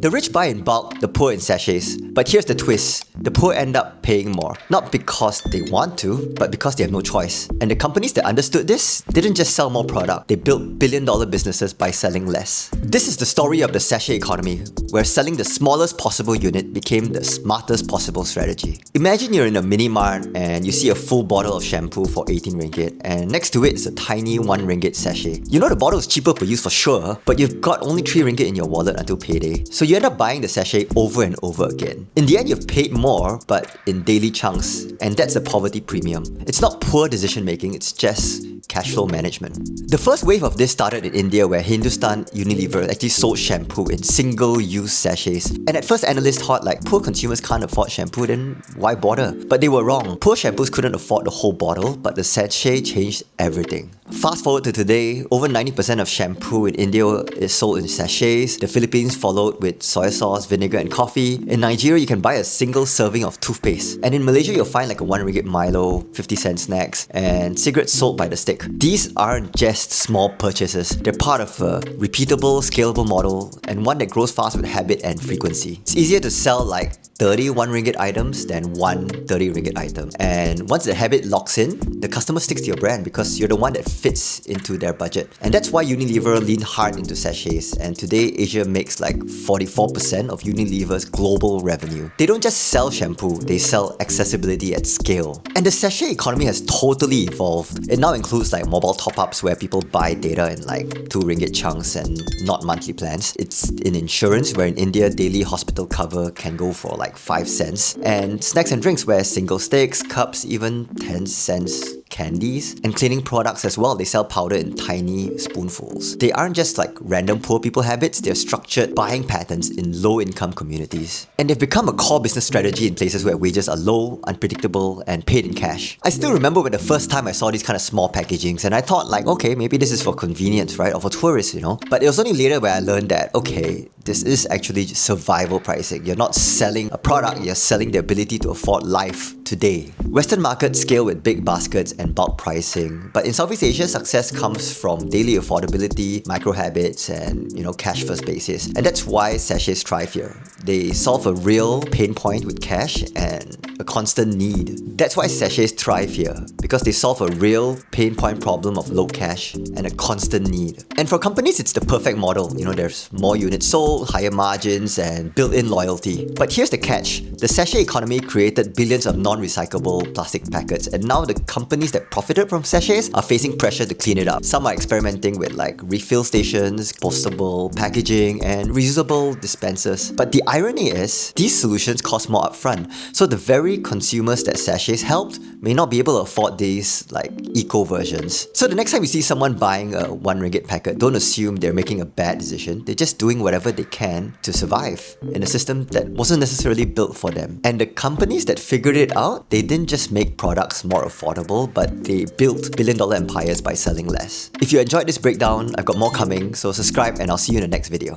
The rich buy in bulk, the poor in sachets. But here's the twist. The poor end up paying more. Not because they want to, but because they have no choice. And the companies that understood this didn't just sell more product, they built billion-dollar businesses by selling less. This is the story of the sachet economy, where selling the smallest possible unit became the smartest possible strategy. Imagine you're in a mini mart and you see a full bottle of shampoo for 18 ringgit, and next to it is a tiny 1 ringgit sachet. You know the bottle is cheaper per use for sure, but you've got only 3 ringgit in your wallet until payday. So you end up buying the sachet over and over again. In the end, you've paid more, but in daily chunks, and that's the poverty premium. It's not poor decision making, it's just cash flow management. The first wave of this started in India, where Hindustan Unilever actually sold shampoo in single-use sachets. And at first analysts thought like, poor consumers can't afford shampoo, then why bother? But they were wrong. Poor shampoos couldn't afford the whole bottle, but the sachet changed everything. Fast forward to today, over 90% of shampoo in India is sold in sachets. The Philippines followed with soy sauce, vinegar and coffee. In Nigeria, you can buy a single serving of toothpaste. And in Malaysia, you'll find like a 1 ringgit Milo, 50-cent snacks, and cigarettes sold by the stick. These aren't just small purchases. They're part of a repeatable, scalable model, and one that grows fast with habit and frequency. It's easier to sell like 30 1 ringgit items than one 30 ringgit item. And once the habit locks in, the customer sticks to your brand because you're the one that fits into their budget. And that's why Unilever leaned hard into sachets, and today Asia makes like 44% of Unilever's global revenue. They don't just sell shampoo, they sell accessibility at scale. And the sachet economy has totally evolved. It now includes like mobile top-ups where people buy data in like 2 ringgit chunks and not monthly plans. It's in insurance, where in India daily hospital cover can go for like 5 cents. And snacks and drinks, where single sticks, cups, even 10 cents candies. And cleaning products as well, they sell powder in tiny spoonfuls. They aren't just like random poor people habits, they're structured buying patterns in low-income communities. And they've become a core business strategy in places where wages are low, unpredictable, and paid in cash. I still remember when the first time I saw these kind of small packagings, and I thought like, okay, maybe this is for convenience, right? Or for tourists, you know? But it was only later where I learned that, okay, this is actually survival pricing. You're not selling a product, you're selling the ability to afford life today. Western markets scale with big baskets and bulk pricing, but in Southeast Asia, success comes from daily affordability, micro habits, and cash first basis. And that's why sachets thrive here. They solve a real pain point with cash and a constant need. That's why sachets thrive here, because they solve a real pain point problem of low cash and a constant need. And for companies, it's the perfect model. There's more units sold, higher margins, and built-in loyalty. But here's the catch. The sachet economy created billions of non-recyclable plastic packets, and now the companies that profited from sachets are facing pressure to clean it up. Some are experimenting with like refill stations, compostable packaging, and reusable dispensers. But the irony is, these solutions cost more upfront, so the very consumers that sachets helped may not be able to afford these like eco versions. So the next time you see someone buying a 1 ringgit packet, don't assume they're making a bad decision. They're just doing whatever they can to survive in a system that wasn't necessarily built for them. And the companies that figured it out, they didn't just make products more affordable, but they built billion-dollar empires by selling less. If you enjoyed this breakdown, I've got more coming, so subscribe and I'll see you in the next video.